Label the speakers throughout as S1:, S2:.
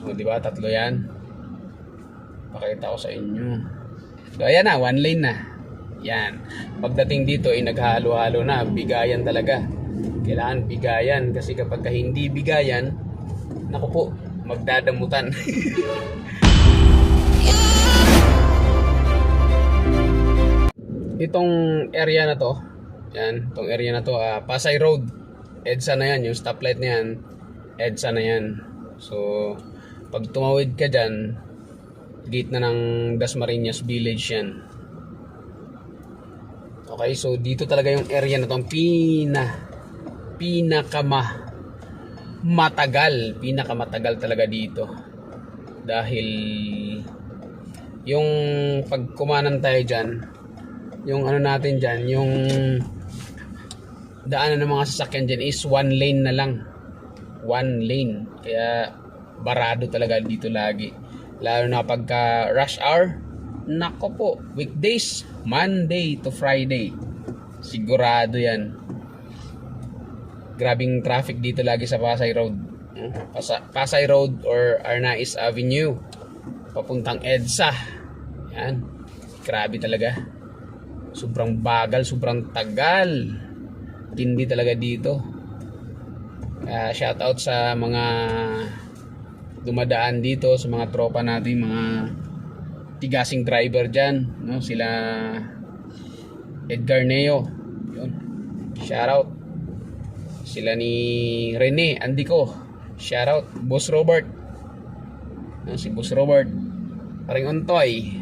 S1: O, di ba? Tatlo yan. Pakita ko sa inyo. So, ayan na. One lane na. Yan. Pagdating dito, naghalo-halo na. Bigayan talaga. Kailangan bigayan. Kasi kapag hindi bigayan, naku po, magdadamutan. Itong area na to, yan, itong area na to, Pasay Road, EDSA na yan, yung stoplight na yan, EDSA na yan. So, pag tumawid ka dyan, gate na ng Dasmariñas Village yan. Okay, so dito talaga yung area na to, pinakamatagal talaga dito. Dahil, yung pagkumanan tayo dyan, yung ano natin dyan, yung daanan ng mga sasakyan dyan is one lane na lang. One lane. Kaya barado talaga dito lagi. Lalo na pagka rush hour, nako po, weekdays, Monday to Friday. Sigurado yan. Grabing traffic dito lagi sa Pasay Road. Pasay Road or Arnaiz Avenue. Papuntang EDSA. Yan. Grabe talaga. Sobrang bagal, sobrang tagal. Tindi talaga dito. Shout out sa mga dumadaan dito, sa mga tropa natin, mga tigasing driver dyan, no? Sila Edgar Neo, yun. Shout out. Sila ni Rene Andico, shout out. Boss Robert, no? Si Boss Robert paring Ontoy.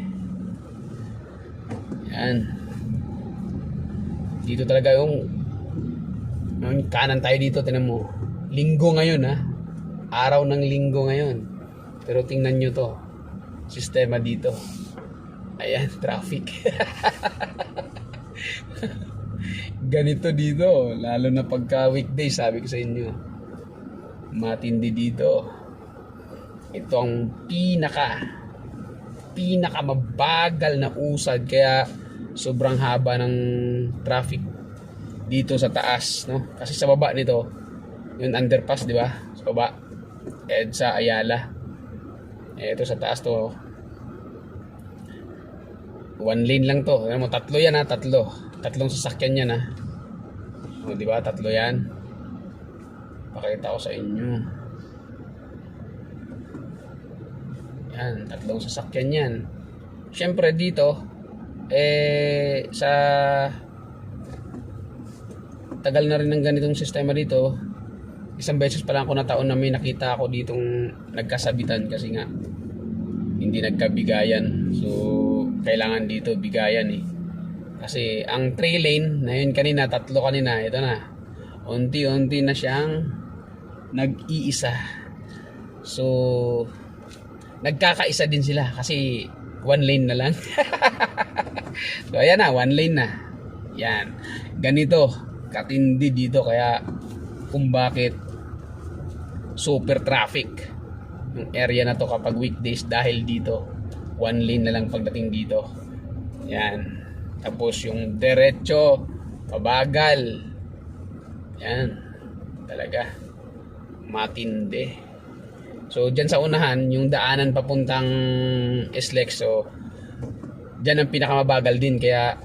S1: Yan. Dito talaga yung kanan tayo dito, tinan mo. Linggo ngayon, ha. Araw ng linggo ngayon. Pero tingnan nyo to. Sistema dito. Ayan, traffic. Ganito dito. Lalo na pagka weekday, sabi ko sa inyo. Matindi dito. Ito ang pinaka mabagal na usad. Kaya sobrang haba ng traffic dito sa taas, no? Kasi sa baba nito, yung underpass, di ba? Sa baba, EDSA Ayala. Ito sa taas to, one lane lang to. Alam mo, tatlo yan, ha? Tatlong sasakyan yan, ha? O, di ba? Tatlo yan. Pakita ko sa inyo. Yan, tatlong sasakyan yan. Syempre dito, sa tagal na rin ng ganitong sistema dito, isang beses pa lang ako nataon na may nakita ako ditong nagkasabitan kasi nga hindi nagkabigayan. So kailangan dito bigayan, kasi ang 3 lane na yun kanina, tatlo kanina, ito na unti-unti na siyang nag-iisa. So nagkakaisa din sila kasi one lane na lang. So ayan na, one lane na. Yan. Ganito katindi dito, kaya kung bakit super traffic yung area na to kapag weekdays, dahil dito one lane na lang pagdating dito. Yan. Tapos yung diretso, pabagal. Yan. Talaga matindi. So dyan sa unahan, yung daanan papuntang SLEX, so dyan ang pinakamabagal din. Kaya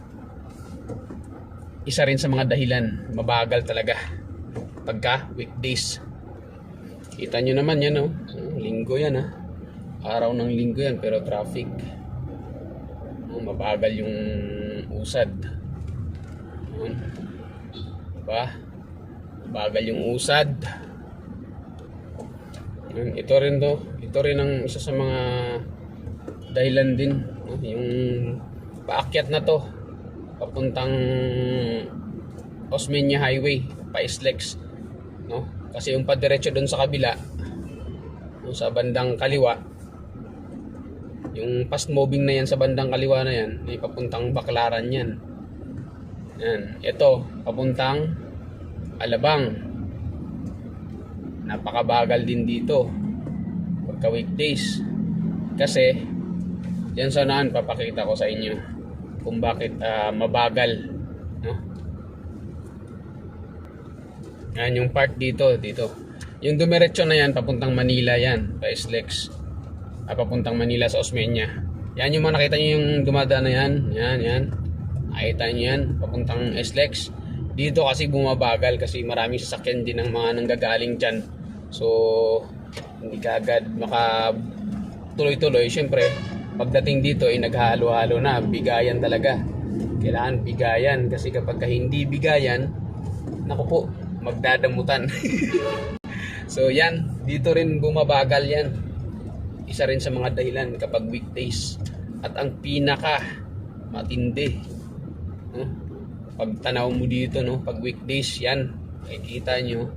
S1: isa rin sa mga dahilan, mabagal talaga pagka weekdays. Kita nyo naman yan, no? Linggo yan, ha? Araw ng linggo yan, pero traffic. Mabagal yung usad. Diba? Mabagal yung usad. Ito rin to. Ito rin ang isa sa mga dahilan din, no? Yung paakyat na to papuntang Osmeña Highway, pa-SLEX, no? Kasi yung padiretso doon sa kabila, no, sa bandang kaliwa, yung fast moving na yan sa bandang kaliwa na yan, ay papuntang Baclaran yan. Yan. Ito, papuntang Alabang. Napakabagal din dito pagka weekdays. Kasi yan sa naan, papakita ko sa inyo kung bakit mabagal, no? Yan yung part dito. Yung dumiretso na yan, papuntang Manila yan, pa SLEX. Papuntang Manila sa Osmeña. Yan yung mga nakita nyo yung dumadaan na yan. Yan. Nakita nyo yan, papuntang SLEX. Dito kasi bumabagal kasi maraming sasakyan din ng mga nanggagaling dyan. So, hindi ka agad makatuloy-tuloy. Siyempre, pagdating dito ay naghalo-halo na. Bigayan talaga. Kailangan bigayan kasi kapag hindi bigayan, naku po, magdadamutan. So yan, dito rin bumabagal yan. Isa rin sa mga dahilan kapag weekdays. At ang pinaka matindi, pag tanaw mo dito, no, pag weekdays yan, makikita nyo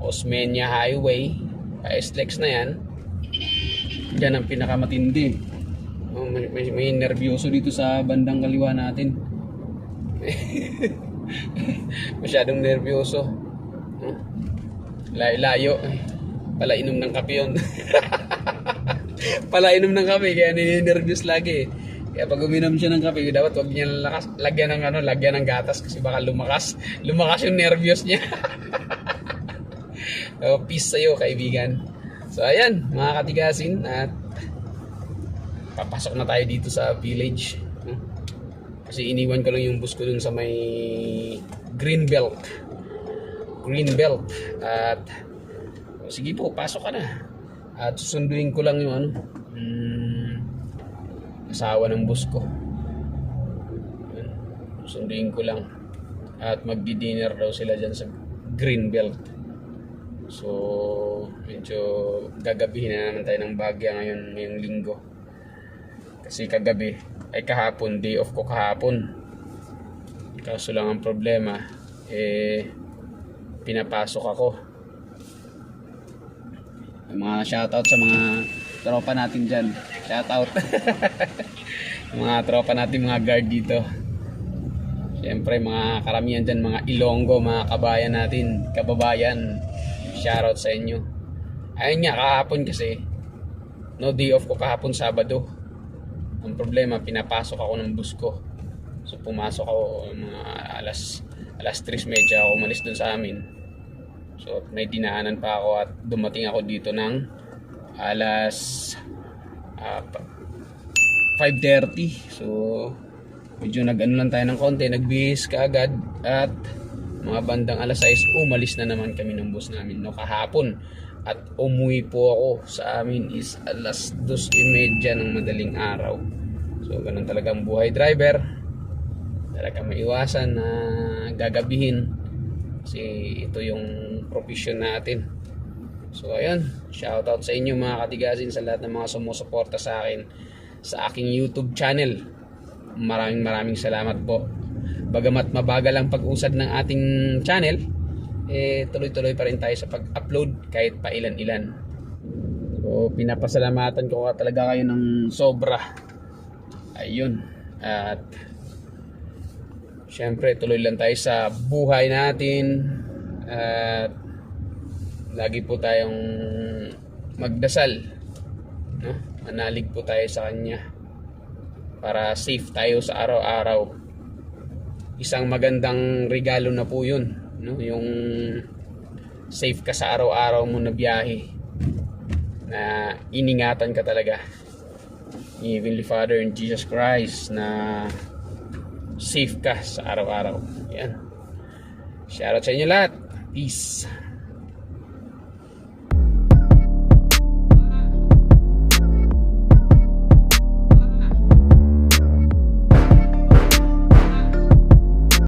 S1: Osmeña Highway, SLEX na yan. Yan ang pinaka matindi. May nervyoso dito sa bandang kaliwa natin. Masyadong nervyoso. Layo. Pala inom ng kape yun. Pala inom ng kape, kaya nininervyos lagi. Kaya pag uminom siya ng kape, dapat wag niya lagyan ng gatas kasi baka lumakas yung nervyos niya. So, peace sa'yo, kaibigan. So ayan, mga katigasin, at papasok na tayo dito sa village. Kasi iniwan ko lang yung bus ko dun sa may Greenbelt. At sige po, pasok ka na. At susunduin ko lang yung asawa ng bus ko. Susunduin ko lang. At magdi-dinner daw sila dyan sa Greenbelt. So medyo gagabihin na naman tayo ng Bagya ngayong linggo. Kasi kahapon, day off ko kahapon. Kaso lang ang problema, pinapasok ako. Mga shoutout sa mga tropa natin dyan. Shoutout. Mga tropa natin, mga guard dito. Siyempre, mga karamihan dyan, mga Ilonggo, mga kababayan. Shoutout sa inyo. Ayun nga, kahapon kasi, no, day off ko kahapon, Sabado. Ang problema, pinapasok ako ng bus ko. So pumasok ako mga alas 3:30 ako umalis dun sa amin. So may dinaanan pa ako at dumating ako dito ng alas 5:30. So medyo nag-ano lang tayo ng konti, nagbihis kaagad at mga bandang alas 6 umalis na naman kami ng bus namin, no, kahapon. At umuwi po ako sa amin is alas 2:30 ng madaling araw. So ganun talaga ang buhay driver. Talaga maiwasan na gagabihin kasi ito yung profession natin. So ayun, shoutout sa inyo mga katigasin, sa lahat ng mga sumusuporta sa akin sa aking YouTube channel. Maraming salamat po. Bagamat mabagal ang pag-usad ng ating channel, tuloy-tuloy pa rin tayo sa pag-upload kahit pa ilan-ilan. So pinapasalamatan ko talaga kayo ng sobra. Ayun. At syempre tuloy lang tayo sa buhay natin. At lagi po tayong magdasal, no? Manalig po tayo sa Kanya para safe tayo sa araw-araw. Isang magandang regalo na po yun, no? Yung safe ka sa araw-araw mo na biyahe, na iningatan ka talaga ni Heavenly Father and Jesus Christ, na safe ka sa araw-araw. Yan. Shoutout sa inyo lahat. Peace.